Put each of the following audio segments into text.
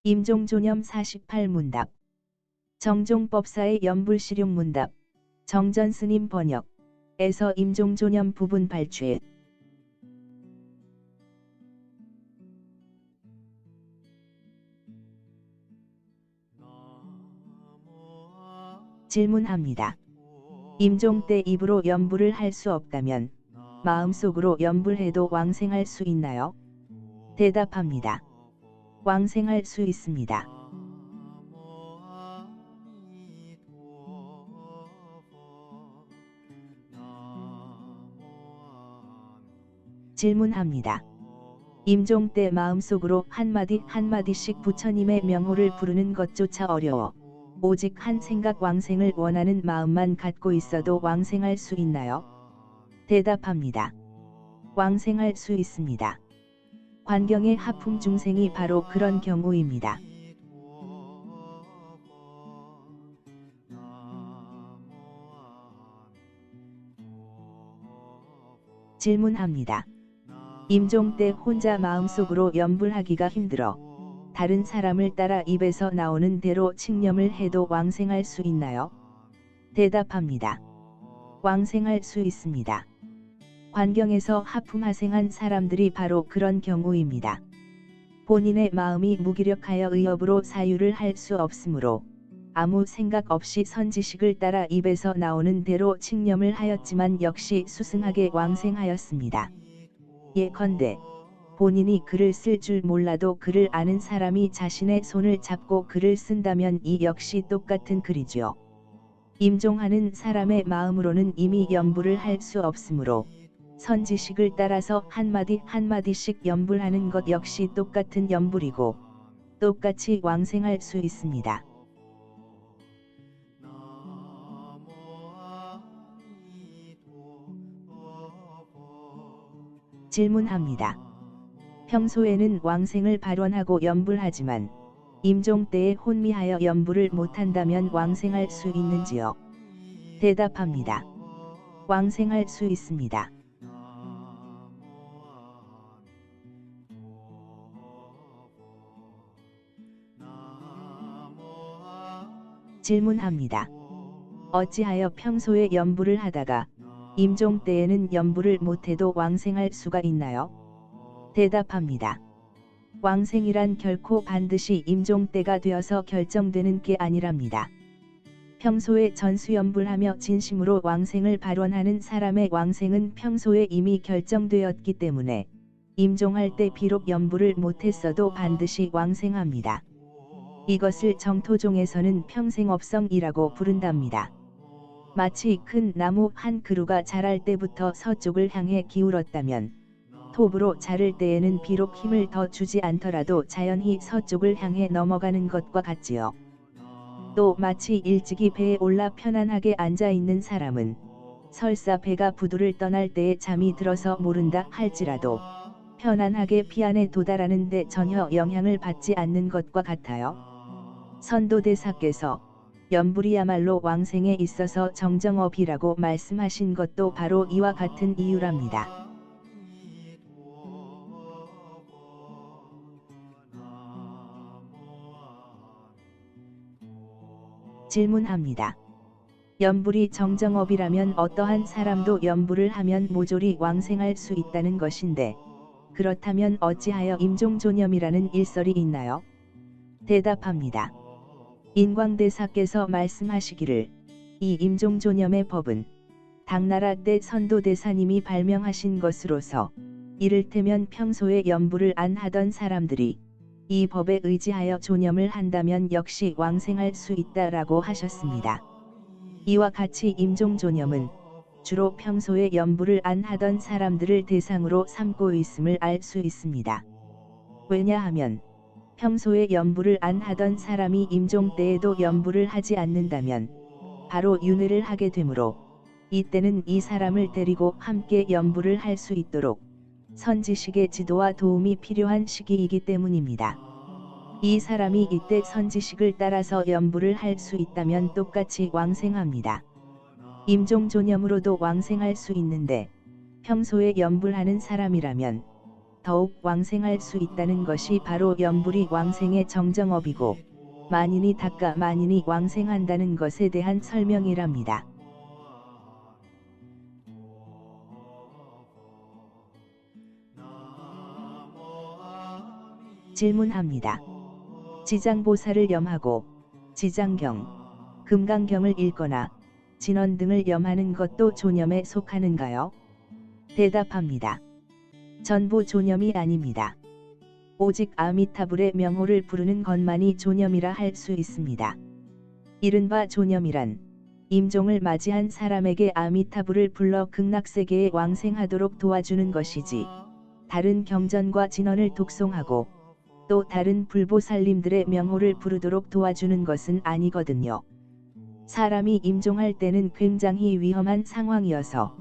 임종조념 48문답. 정종법사의 연불실용문답. 정전스님 번역에서 임종조념 부분 발췌. 질문합니다. 임종 때 입으로 연불을 할 수 없다면 마음속으로 연불해도 왕생할 수 있나요? 대답합니다. 왕생할 수 있습니다. 질문합니다. 임종 때 마음속으로 한마디 한마디씩 부처님의 명호를 부르는 것조차 어려워 오직 한 생각 왕생을 원하는 마음만 갖고 있어도 왕생할 수 있나요? 대답합니다. 왕생할 수 있습니다. 관경의 하품 중생이 바로 그런 경우입니다. 질문합니다. 임종 때 혼자 마음속으로 연불하기가 힘들어 다른 사람을 따라 입에서 나오는 대로 칙념을 해도 왕생할 수 있나요? 대답합니다. 왕생할 수 있습니다. 관경에서 하품하생한 사람들이 바로 그런 경우입니다. 본인의 마음이 무기력하여 의업으로 사유를 할 수 없으므로 아무 생각 없이 선지식을 따라 입에서 나오는 대로 칙념을 하였지만 역시 수승하게 왕생하였습니다. 예컨대 본인이 글을 쓸 줄 몰라도 글을 아는 사람이 자신의 손을 잡고 글을 쓴다면 이 역시 똑같은 글이지요. 임종하는 사람의 마음으로는 이미 연불을 할 수 없으므로 선지식을 따라서 한마디 한마디씩 연불하는 것 역시 똑같은 연불이고 똑같이 왕생할 수 있습니다. 질문합니다. 평소에는 왕생을 발원하고 연불하지만 임종 때에 혼미하여 연불을 못한다면 왕생할 수 있는지요? 대답합니다. 왕생할 수 있습니다. 질문합니다. 어찌하여 평소에 연불을 하다가 임종 때에는 연불을 못해도 왕생할 수가 있나요? 대답합니다. 왕생이란 결코 반드시 임종 때가 되어서 결정되는 게 아니랍니다. 평소에 전수연불하며 진심으로 왕생을 발원하는 사람의 왕생은 평소에 이미 결정되었기 때문에 임종할 때 비록 연불을 못했어도 반드시 왕생합니다. 이것을 정토종에서는 평생업성이라고 부른답니다. 마치 큰 나무 한 그루가 자랄 때부터 서쪽을 향해 기울었다면 톱으로 자를 때에는 비록 힘을 더 주지 않더라도 자연히 서쪽을 향해 넘어가는 것과 같지요. 또 마치 일찍이 배에 올라 편안하게 앉아 있는 사람은 설사 배가 부두를 떠날 때에 잠이 들어서 모른다 할지라도 편안하게 피 안에 도달하는 데 전혀 영향을 받지 않는 것과 같아요. 선도대사께서 연불이야말로 왕생에 있어서 정정업이라고 말씀하신 것도 바로 이와 같은 이유랍니다. 질문합니다. 연불이 정정업이라면 어떠한 사람도 연불을 하면 모조리 왕생할 수 있다는 것인데 그렇다면 어찌하여 임종조념이라는 일설이 있나요? 대답합니다. 인광대사께서 말씀하시기를 이 임종조념의 법은 당나라 때 선도대사님이 발명하신 것으로서 이를테면 평소에 연불을 안 하던 사람들이 이 법에 의지하여 조념을 한다면 역시 왕생할 수 있다라고 하셨습니다. 이와 같이 임종조념은 주로 평소에 연불을 안 하던 사람들을 대상으로 삼고 있음을 알 수 있습니다. 왜냐하면 평소에 연불을 안 하던 사람이 임종 때에도 연불을 하지 않는다면 바로 윤회를 하게 되므로 이때는 이 사람을 데리고 함께 연불을 할 수 있도록 선지식의 지도와 도움이 필요한 시기이기 때문입니다. 이 사람이 이때 선지식을 따라서 연불을 할 수 있다면 똑같이 왕생합니다. 임종조념으로도 왕생할 수 있는데 평소에 연불하는 사람이라면 더욱 왕생할 수 있다는 것이 바로 염불이 왕생의 정정업이고 만인이 닦아 만인이 왕생한다는 것에 대한 설명이랍니다. 질문합니다. 지장보살을 염하고 지장경, 금강경을 읽거나 진원 등을 염하는 것도 조념에 속하는가요? 대답합니다. 전부 조념이 아닙니다. 오직 아미타불의 명호를 부르는 것만이 조념이라 할 수 있습니다. 이른바 조념이란 임종을 맞이한 사람에게 아미타불을 불러 극락세계에 왕생하도록 도와주는 것이지 다른 경전과 진언을 독송하고 또 다른 불보살님들의 명호를 부르도록 도와주는 것은 아니거든요. 사람이 임종할 때는 굉장히 위험한 상황이어서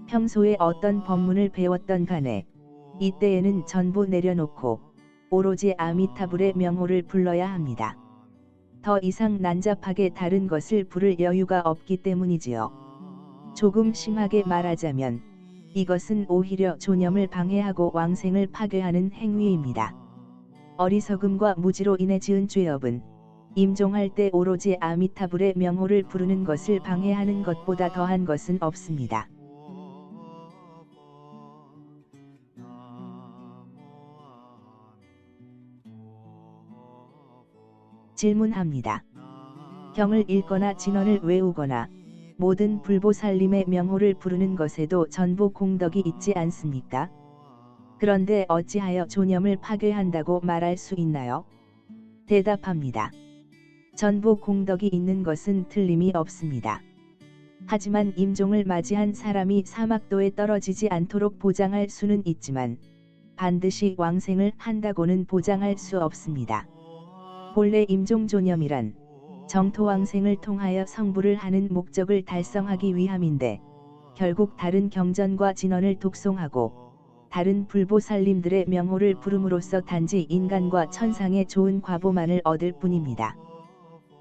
평소에 어떤 법문을 배웠던 간에 이때에는 전부 내려놓고 오로지 아미타불의 명호를 불러야 합니다. 더 이상 난잡하게 다른 것을 부를 여유가 없기 때문이지요. 조금 심하게 말하자면 이것은 오히려 조념을 방해하고 왕생을 파괴하는 행위입니다. 어리석음과 무지로 인해 지은 죄업은 임종할 때 오로지 아미타불의 명호를 부르는 것을 방해하는 것보다 더한 것은 없습니다. 질문합니다. 경을 읽거나 진언을 외우거나 모든 불보살님의 명호를 부르는 것에도 전부 공덕이 있지 않습니까? 그런데 어찌하여 조념을 파괴한다고 말할 수 있나요? 대답합니다. 전부 공덕이 있는 것은 틀림이 없습니다. 하지만 임종을 맞이한 사람이 사막도에 떨어지지 않도록 보장할 수는 있지만 반드시 왕생을 한다고는 보장할 수 없습니다. 본래 임종조념이란 정토왕생을 통하여 성불을 하는 목적을 달성하기 위함인데 결국 다른 경전과 진언을 독송하고 다른 불보살님들의 명호를 부름으로써 단지 인간과 천상의 좋은 과보만을 얻을 뿐입니다.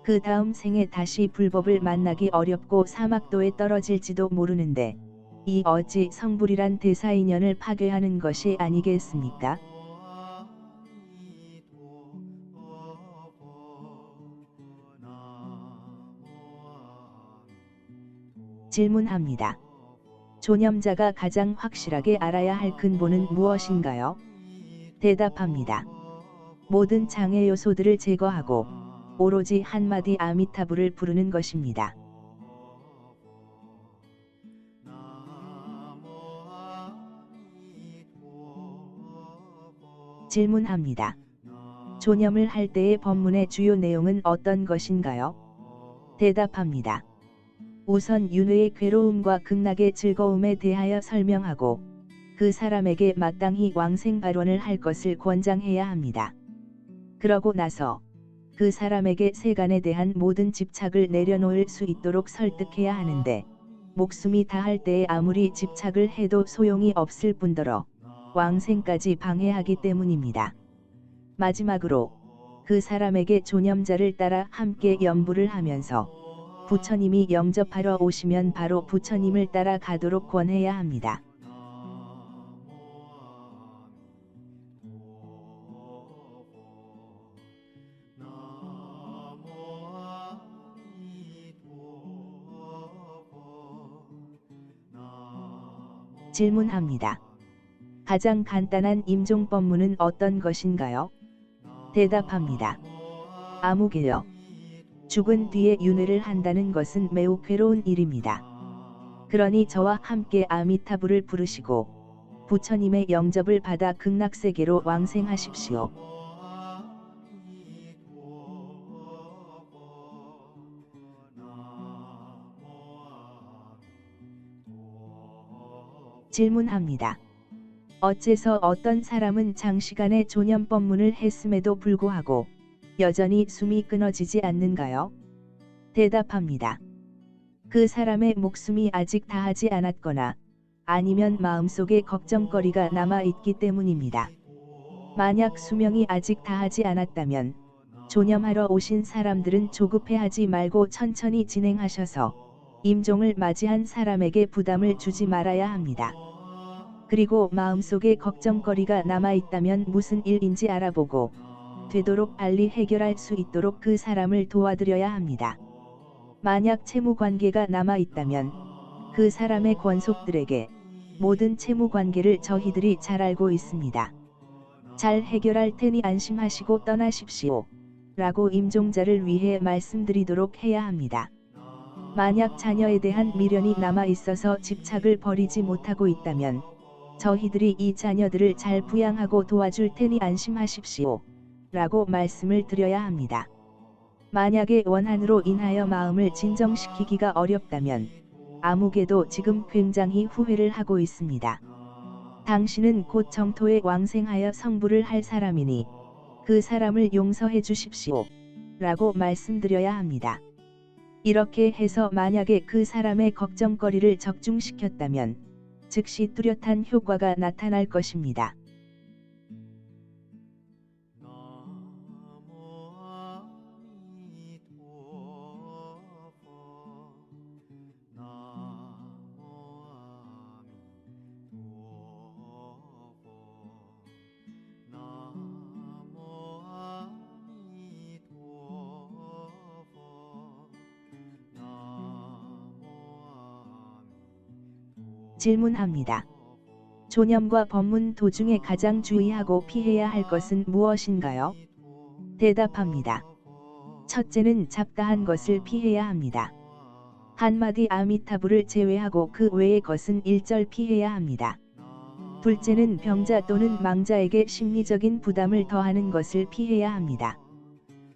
그 다음 생에 다시 불법을 만나기 어렵고 사막도에 떨어질지도 모르는데 이 어찌 성불이란 대사인연을 파괴하는 것이 아니겠습니까? 질문합니다. 조념자가 가장 확실하게 알아야 할 근본은 무엇인가요? 대답합니다. 모든 장애 요소들을 제거하고 오로지 한마디 아미타불을 부르는 것입니다. 질문합니다. 조념을 할 때의 법문의 주요 내용은 어떤 것인가요? 대답합니다. 우선 윤회의 괴로움과 극락의 즐거움에 대하여 설명하고 그 사람에게 마땅히 왕생 발원을 할 것을 권장해야 합니다. 그러고 나서 그 사람에게 세간에 대한 모든 집착을 내려놓을 수 있도록 설득해야 하는데 목숨이 다할 때에 아무리 집착을 해도 소용이 없을 뿐더러 왕생까지 방해하기 때문입니다. 마지막으로 그 사람에게 조념자를 따라 함께 염불을 하면서 부처님이 영접하러 오시면 바로 부처님을 따라 가도록 권해야 합니다. 질문합니다. 가장 간단한 임종법문은 어떤 것인가요? 대답합니다. 아무개요. 죽은 뒤에 윤회를 한다는 것은 매우 괴로운 일입니다. 그러니 저와 함께 아미타불을 부르시고 부처님의 영접을 받아 극락세계로 왕생하십시오. 질문합니다. 어째서 어떤 사람은 장시간의 조념법문을 했음에도 불구하고 여전히 숨이 끊어지지 않는가요? 대답합니다. 그 사람의 목숨이 아직 다하지 않았거나 아니면 마음속에 걱정거리가 남아있기 때문입니다. 만약 수명이 아직 다하지 않았다면 조념하러 오신 사람들은 조급해하지 말고 천천히 진행하셔서 임종을 맞이한 사람에게 부담을 주지 말아야 합니다. 그리고 마음속에 걱정거리가 남아있다면 무슨 일인지 알아보고 되도록 빨리 해결할 수 있도록 그 사람을 도와드려야 합니다. 만약 채무관계가 남아있다면 그 사람의 권속들에게 모든 채무관계를 저희들이 잘 알고 있습니다. 잘 해결할 테니 안심하시고 떠나십시오. 라고 임종자를 위해 말씀드리도록 해야 합니다. 만약 자녀에 대한 미련이 남아있어서 집착을 버리지 못하고 있다면 저희들이 이 자녀들을 잘 부양하고 도와줄 테니 안심하십시오. 라고 말씀을 드려야 합니다. 만약에 원한으로 인하여 마음을 진정시키기가 어렵다면 아무개도 지금 굉장히 후회를 하고 있습니다. 당신은 곧 정토에 왕생하여 성부를 할 사람이니 그 사람을 용서해 주십시오. 라고 말씀드려야 합니다. 이렇게 해서 만약에 그 사람의 걱정거리를 적중시켰다면 즉시 뚜렷한 효과가 나타날 것입니다. 질문합니다. 조념과 법문 도중에 가장 주의하고 피해야 할 것은 무엇인가요? 대답합니다. 첫째는 잡다한 것을 피해야 합니다. 한마디 아미타불을 제외하고 그 외의 것은 일절 피해야 합니다. 둘째는 병자 또는 망자에게 심리적인 부담을 더하는 것을 피해야 합니다.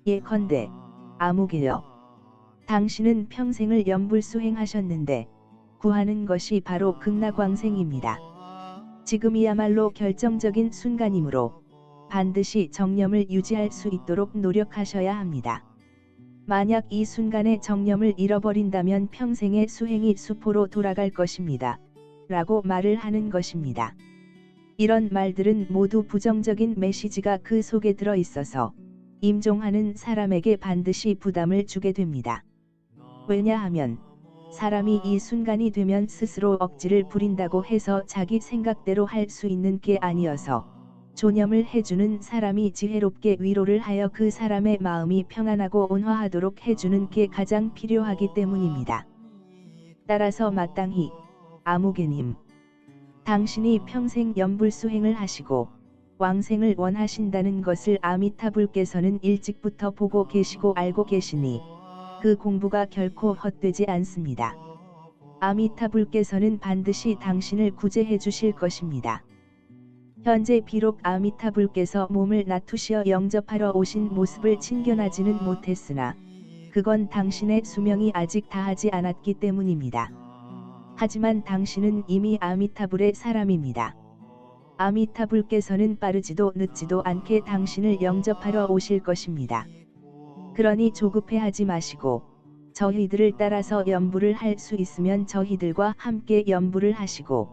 예컨대 아무개여, 당신은 평생을 염불수행하셨는데 구하는 것이 바로 극락왕생입니다. 지금이야말로 결정적인 순간이므로 반드시 정념을 유지할 수 있도록 노력하셔야 합니다. 만약 이 순간에 정념을 잃어버린다면 평생의 수행이 수포로 돌아갈 것입니다. 라고 말을 하는 것입니다. 이런 말들은 모두 부정적인 메시지가 그 속에 들어 있어서 임종하는 사람에게 반드시 부담을 주게 됩니다. 왜냐하면 사람이 이 순간이 되면 스스로 억지를 부린다고 해서 자기 생각대로 할 수 있는 게 아니어서 조념을 해주는 사람이 지혜롭게 위로를 하여 그 사람의 마음이 평안하고 온화하도록 해주는 게 가장 필요하기 때문입니다. 따라서 마땅히 아무개님, 당신이 평생 염불수행을 하시고 왕생을 원하신다는 것을 아미타불께서는 일찍부터 보고 계시고 알고 계시니 그 공부가 결코 헛되지 않습니다. 아미타불께서는 반드시 당신을 구제해 주실 것입니다. 현재 비록 아미타불께서 몸을 낮추시어 영접하러 오신 모습을 친견하지는 못했으나 그건 당신의 수명이 아직 다하지 않았기 때문입니다. 하지만 당신은 이미 아미타불의 사람입니다. 아미타불께서는 빠르지도 늦지도 않게 당신을 영접하러 오실 것입니다. 그러니 조급해하지 마시고 저희들을 따라서 염불을 할 수 있으면 저희들과 함께 염불을 하시고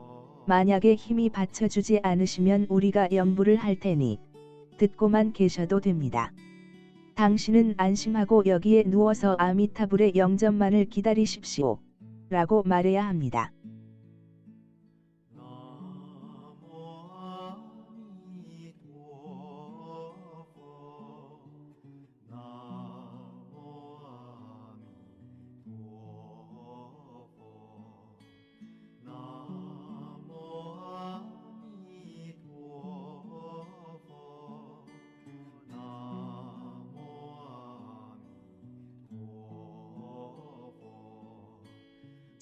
만약에 힘이 받쳐주지 않으시면 우리가 염불을 할 테니 듣고만 계셔도 됩니다. 당신은 안심하고 여기에 누워서 아미타불의 영접만을 기다리십시오. 라고 말해야 합니다.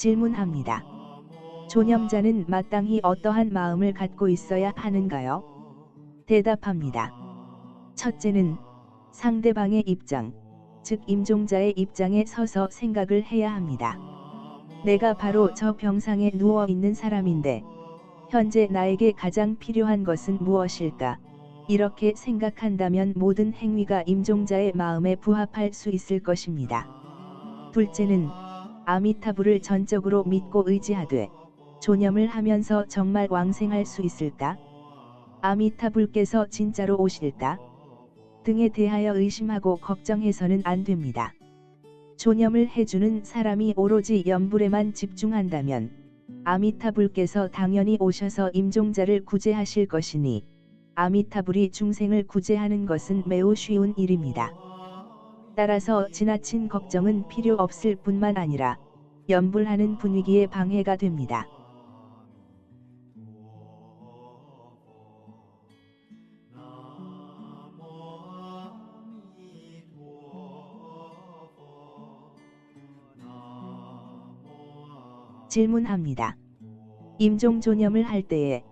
질문합니다. 조념자는 마땅히 어떠한 마음을 갖고 있어야 하는가요? 대답합니다. 첫째는 상대방의 입장, 즉 임종자의 입장에 서서 생각을 해야 합니다. 내가 바로 저 병상에 누워 있는 사람인데 현재 나에게 가장 필요한 것은 무엇일까? 이렇게 생각한다면 모든 행위가 임종자의 마음에 부합할 수 있을 것입니다. 둘째는 아미타불을 전적으로 믿고 의지하되 조념을 하면서 정말 왕생할 수 있을까? 아미타불께서 진짜로 오실까? 등에 대하여 의심하고 걱정해서는 안 됩니다. 조념을 해주는 사람이 오로지 염불에만 집중한다면 아미타불께서 당연히 오셔서 임종자를 구제하실 것이니 아미타불이 중생을 구제하는 것은 매우 쉬운 일입니다. 따라서 지나친 걱정은 필요 없을 뿐만 아니라 연불하는 분위기에 방해가 됩니다. 질문합니다. 임종조념을 할 때에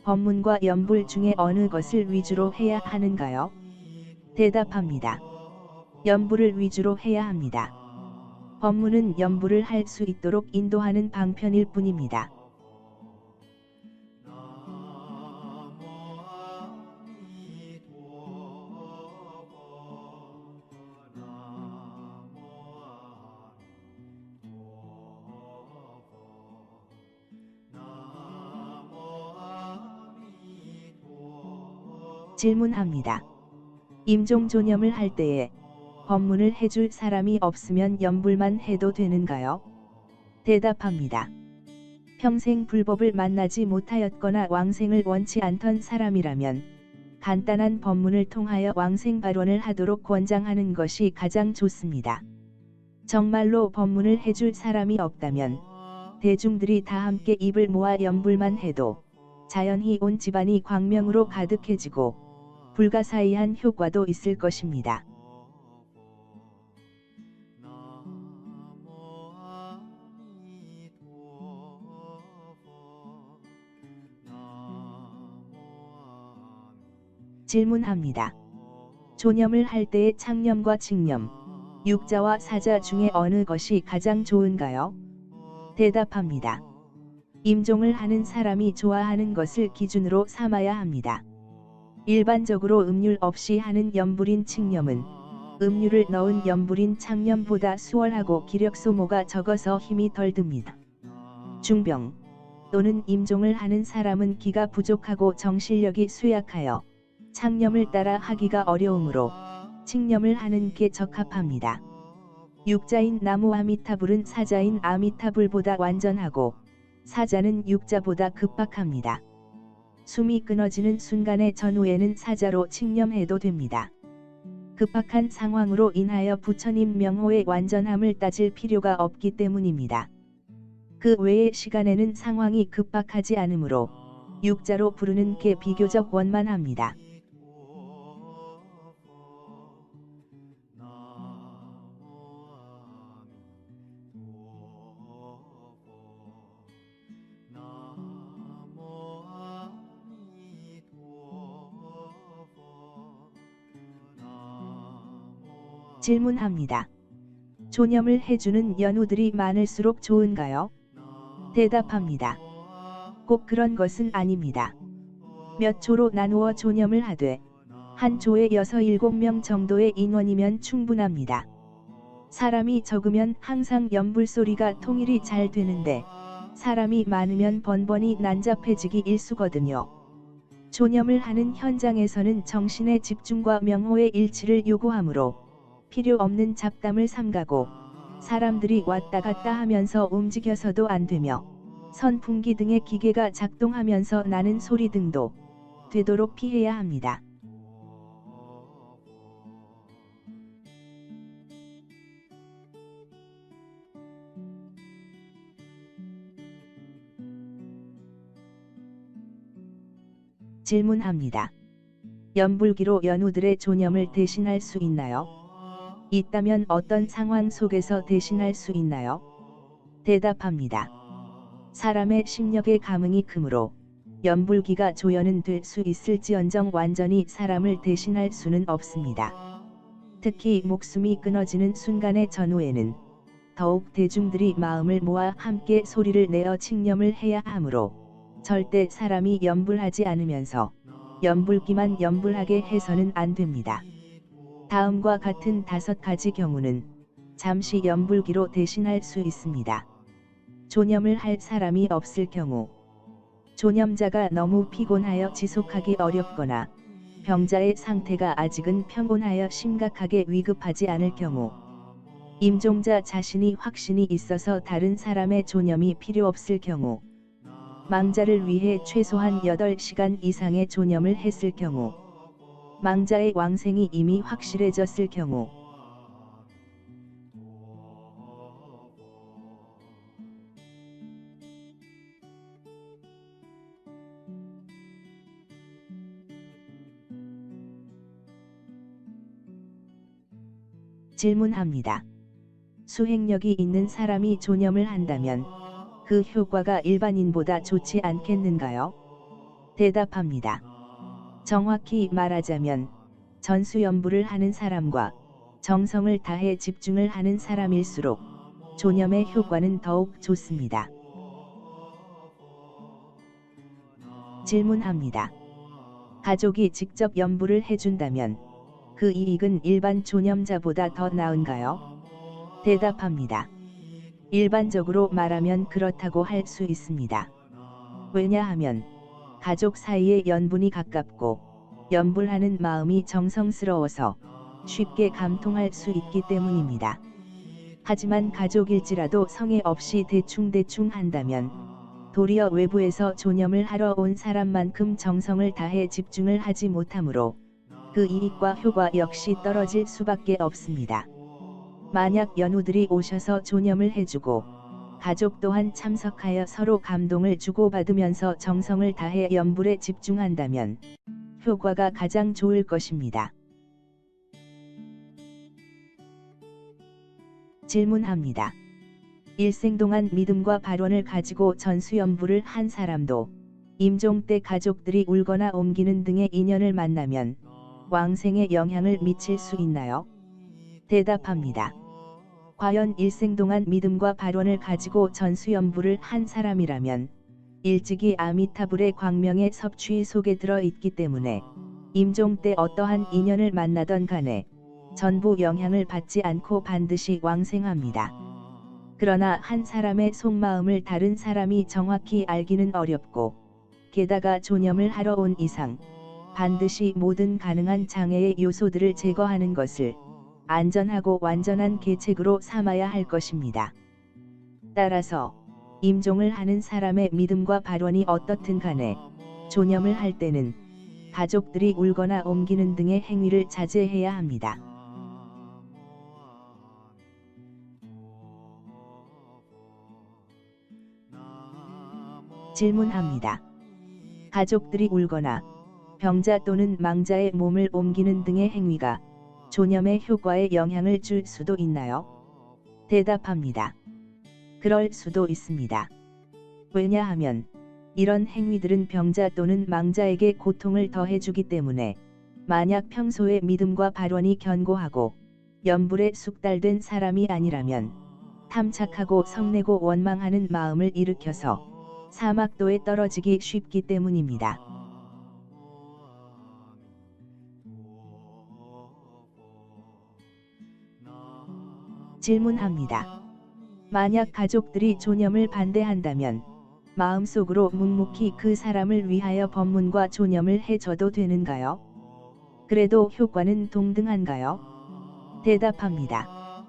법문과 연불 중에 어느 것을 위주로 해야 하는가요? 대답합니다. 연불을 위주로 해야 합니다. 법문은 연불을 할 수 있도록 인도하는 방편일 뿐입니다. 질문합니다. 임종조념을 할 때에 법문을 해줄 사람이 없으면 연불만 해도 되는가요? 대답합니다. 평생 불법을 만나지 못하였거나 왕생을 원치 않던 사람이라면 간단한 법문을 통하여 왕생 발원을 하도록 권장하는 것이 가장 좋습니다. 정말로 법문을 해줄 사람이 없다면 대중들이 다 함께 입을 모아 연불만 해도 자연히 온 집안이 광명으로 가득해지고 불가사의한 효과도 있을 것입니다. 질문합니다. 조념을 할 때의 창념과 칙념, 육자와 사자 중에 어느 것이 가장 좋은가요? 대답합니다. 임종을 하는 사람이 좋아하는 것을 기준으로 삼아야 합니다. 일반적으로 음률 없이 하는 연불인 칙념은 음률을 넣은 연불인 창념보다 수월하고 기력 소모가 적어서 힘이 덜 듭니다. 중병 또는 임종을 하는 사람은 기가 부족하고 정신력이 쇠약하여 창념을 따라 하기가 어려우므로 칙념을 하는 게 적합합니다. 육자인 나무 아미타불은 사자인 아미타불보다 완전하고 사자는 육자보다 급박합니다. 숨이 끊어지는 순간의 전후에는 사자로 칙념해도 됩니다. 급박한 상황으로 인하여 부처님 명호의 완전함을 따질 필요가 없기 때문입니다. 그 외의 시간에는 상황이 급박하지 않으므로 육자로 부르는 게 비교적 원만합니다. 질문합니다. 조념을 해주는 연우들이 많을수록 좋은가요? 대답합니다. 꼭 그런 것은 아닙니다. 몇 조로 나누어 조념을 하되 한 조에 6-7명 정도의 인원이면 충분합니다. 사람이 적으면 항상 연불 소리가 통일이 잘 되는데 사람이 많으면 번번이 난잡해지기 일쑤거든요. 조념을 하는 현장에서는 정신의 집중과 명호의 일치를 요구하므로 필요 없는 잡담을 삼가고 사람들이 왔다 갔다 하면서 움직여서도 안 되며 선풍기 등의 기계가 작동하면서 나는 소리 등도 되도록 피해야 합니다. 질문합니다. 연불기로 연우들의 조념을 대신할 수 있나요? 있다면 어떤 상황 속에서 대신할 수 있나요? 대답합니다. 사람의 심력의 감흥이 크므로 연불기가 조연은 될 수 있을지언정 완전히 사람을 대신할 수는 없습니다. 특히 목숨이 끊어지는 순간의 전후에는 더욱 대중들이 마음을 모아 함께 소리를 내어 칙념을 해야 하므로 절대 사람이 연불하지 않으면서 연불기만 연불하게 해서는 안 됩니다. 다음과 같은 5가지 경우는 잠시 연불기로 대신할 수 있습니다. 조념을 할 사람이 없을 경우, 조념자가 너무 피곤하여 지속하기 어렵거나 병자의 상태가 아직은 평온하여 심각하게 위급하지 않을 경우, 임종자 자신이 확신이 있어서 다른 사람의 조념이 필요 없을 경우, 망자를 위해 최소한 8시간 이상의 존염을 했을 경우, 망자의 왕생이 이미 확실해졌을 경우, 질문합니다. 수행력이 있는 사람이 존염을 한다면 그 효과가 일반인보다 좋지 않겠는가요? 대답합니다. 정확히 말하자면 전수염부를 하는 사람과 정성을 다해 집중을 하는 사람일수록 존염의 효과는 더욱 좋습니다. 질문합니다. 가족이 직접 염부를 해준다면 그 이익은 일반 존염자보다 더 나은가요? 대답합니다. 일반적으로 말하면 그렇다고 할 수 있습니다. 왜냐하면 가족 사이의 연분이 가깝고 염불하는 마음이 정성스러워서 쉽게 감통할 수 있기 때문입니다. 하지만 가족일지라도 성의 없이 대충대충 한다면 도리어 외부에서 존염을 하러 온 사람만큼 정성을 다해 집중을 하지 못하므로 그 이익과 효과 역시 떨어질 수밖에 없습니다. 만약 연우들이 오셔서 존염을 해주고 가족 또한 참석하여 서로 감동을 주고받으면서 정성을 다해 염불에 집중한다면 효과가 가장 좋을 것입니다. 질문합니다. 일생 동안 믿음과 발원을 가지고 전수염부를 한 사람도 임종 때 가족들이 울거나 옮기는 등의 인연을 만나면 왕생에 영향을 미칠 수 있나요? 대답합니다. 과연 일생 동안 믿음과 발원을 가지고 전수염부를 한 사람이라면 일찍이 아미타불의 광명의 섭취 속에 들어 있기 때문에 임종 때 어떠한 인연을 만나던 간에 전부 영향을 받지 않고 반드시 왕생합니다. 그러나 한 사람의 속마음을 다른 사람이 정확히 알기는 어렵고 게다가 존염을 하러 온 이상 반드시 모든 가능한 장애의 요소들을 제거하는 것을 안전하고 완전한 계책으로 삼아야 할 것입니다. 따라서 임종을 하는 사람의 믿음과 발원이 어떻든 간에 존염을 할 때는 가족들이 울거나 옮기는 등의 행위를 자제해야 합니다. 질문합니다. 가족들이 울거나 병자 또는 망자의 몸을 옮기는 등의 행위가 존염의 효과에 영향을 줄 수도 있나요? 대답합니다. 그럴 수도 있습니다. 왜냐하면 이런 행위들은 병자 또는 망자에게 고통을 더해주기 때문에 만약 평소에 믿음과 발원이 견고하고 염불에 숙달된 사람이 아니라면 탐착하고 성내고 원망하는 마음을 일으켜서 사막도에 떨어지기 쉽기 때문입니다. 질문합니다. 만약 가족들이 존염을 반대한다면 마음속으로 묵묵히 그 사람을 위하여 법문과 존염을 해줘도 되는가요? 그래도 효과는 동등한가요? 대답합니다.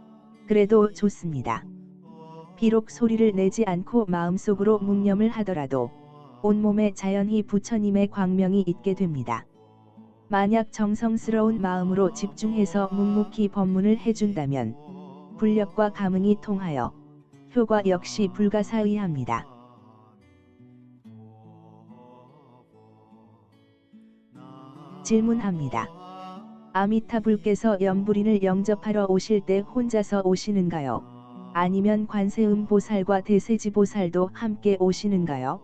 그래도 좋습니다. 비록 소리를 내지 않고 마음속으로 묵념을 하더라도 온몸에 자연히 부처님의 광명이 있게 됩니다. 만약 정성스러운 마음으로 집중해서 묵묵히 법문을 해준다면 불력과 감응이 통하여 효과 역시 불가사의합니다. 질문합니다. 아미타불께서 염불인을 영접하러 오실 때 혼자서 오시는가요? 아니면 관세음 보살과 대세지 보살도 함께 오시는가요?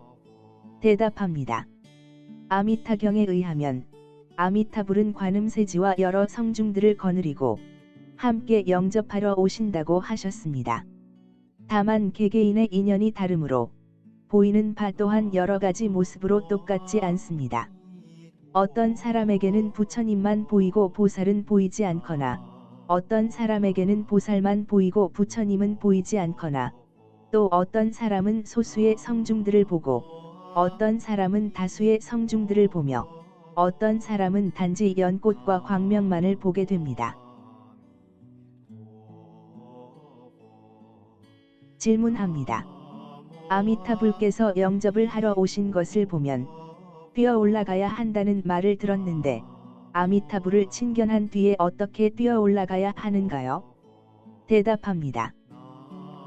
대답합니다. 아미타경에 의하면 아미타불은 관음세지와 여러 성중들을 거느리고 함께 영접하러 오신다고 하셨습니다. 다만 개개인의 인연이 다르므로 보이는 바 또한 여러 가지 모습으로 똑같지 않습니다. 어떤 사람에게는 부처님만 보이고 보살은 보이지 않거나 어떤 사람에게는 보살만 보이고 부처님은 보이지 않거나 또 어떤 사람은 소수의 성중들을 보고 어떤 사람은 다수의 성중들을 보며 어떤 사람은 단지 연꽃과 광명만을 보게 됩니다. 질문합니다. 아미타불께서 영접을 하러 오신 것을 보면 뛰어 올라가야 한다는 말을 들었는데 아미타불을 친견한 뒤에 어떻게 뛰어 올라가야 하는가요? 대답합니다.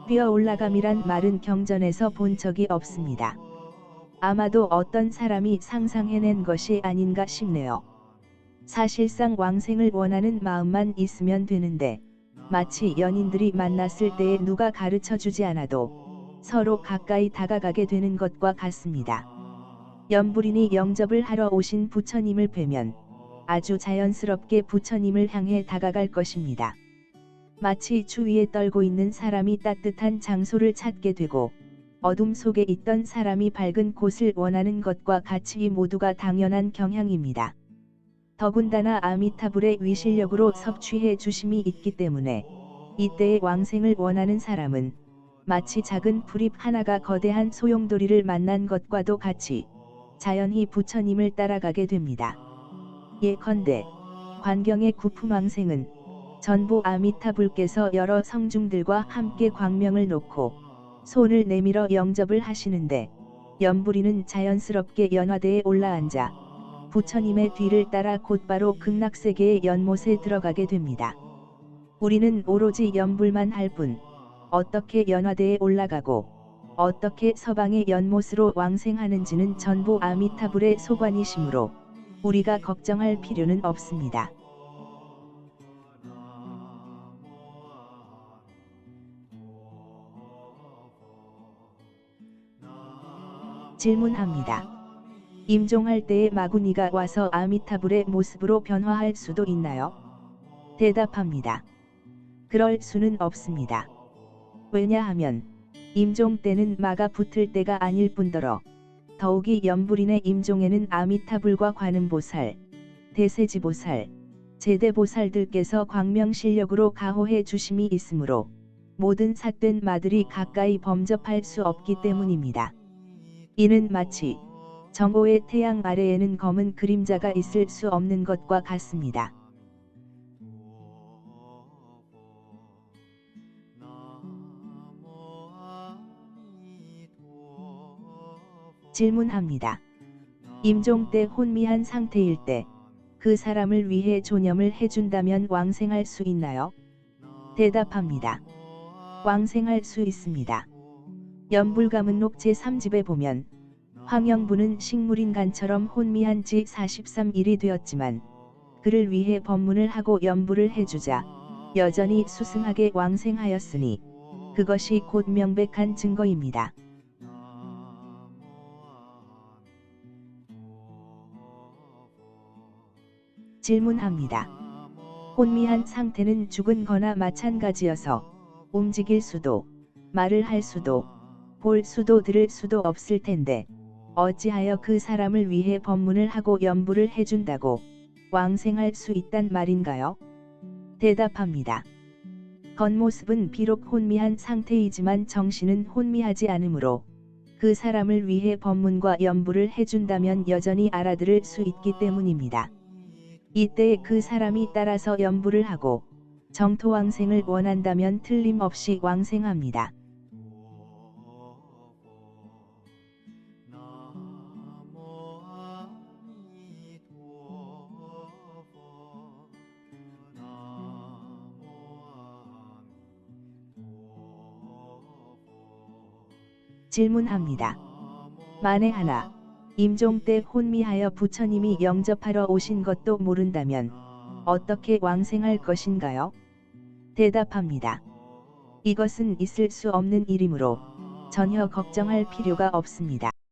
뛰어 올라감이란 말은 경전에서 본 적이 없습니다. 아마도 어떤 사람이 상상해낸 것이 아닌가 싶네요. 사실상 왕생을 원하는 마음만 있으면 되는데 마치 연인들이 만났을 때에 누가 가르쳐주지 않아도 서로 가까이 다가가게 되는 것과 같습니다. 염불인이 영접을 하러 오신 부처님을 뵈면 아주 자연스럽게 부처님을 향해 다가갈 것입니다. 마치 추위에 떨고 있는 사람이 따뜻한 장소를 찾게 되고 어둠 속에 있던 사람이 밝은 곳을 원하는 것과 같이 모두가 당연한 경향입니다. 더군다나 아미타불의 위실력으로 섭취해 주심이 있기 때문에 이때의 왕생을 원하는 사람은 마치 작은 풀잎 하나가 거대한 소용돌이를 만난 것과도 같이 자연히 부처님을 따라가게 됩니다. 예컨대 관경의 구품왕생은 전부 아미타불께서 여러 성중들과 함께 광명을 놓고 손을 내밀어 영접을 하시는데 염불이는 자연스럽게 연화대에 올라앉아 부처님의 뒤를 따라 곧바로 극락세계의 연못에 들어가게 됩니다. 우리는 오로지 염불만 할 뿐 어떻게 연화대에 올라가고 어떻게 서방의 연못으로 왕생하는지는 전부 아미타불의 소관이시므로 우리가 걱정할 필요는 없습니다. 질문합니다. 임종할 때에 마구니가 와서 아미타불의 모습으로 변화할 수도 있나요? 대답합니다. 그럴 수는 없습니다. 왜냐하면 임종 때는 마가 붙을 때가 아닐 뿐더러 더욱이 염불인의 임종에는 아미타불과 관음보살, 대세지보살, 제대보살들께서 광명실력으로 가호해 주심이 있으므로 모든 삿된 마들이 가까이 범접할 수 없기 때문입니다. 이는 마치 정오의 태양 아래에는 검은 그림자가 있을 수 없는 것과 같습니다. 질문합니다. 임종 때 혼미한 상태일 때 그 사람을 위해 존염을 해준다면 왕생할 수 있나요? 대답합니다. 왕생할 수 있습니다. 염불가문록 제3집에 보면 황영부는 식물인간처럼 혼미한 지 43일이 되었지만 그를 위해 법문을 하고 염불을 해주자 여전히 수승하게 왕생하였으니 그것이 곧 명백한 증거입니다. 질문합니다. 혼미한 상태는 죽은 거나 마찬가지여서 움직일 수도, 말을 할 수도, 볼 수도 들을 수도 없을 텐데 어찌하여 그 사람을 위해 법문을 하고 염불을 해준다고 왕생할 수 있단 말인가요? 대답합니다. 겉모습은 비록 혼미한 상태이지만 정신은 혼미하지 않으므로 그 사람을 위해 법문과 염불을 해준다면 여전히 알아들을 수 있기 때문입니다. 이때 그 사람이 따라서 염불을 하고 정토왕생을 원한다면 틀림없이 왕생합니다. 질문합니다. 만에 하나 임종 때 혼미하여 부처님이 영접하러 오신 것도 모른다면 어떻게 왕생할 것인가요? 대답합니다. 이것은 있을 수 없는 일이므로 전혀 걱정할 필요가 없습니다.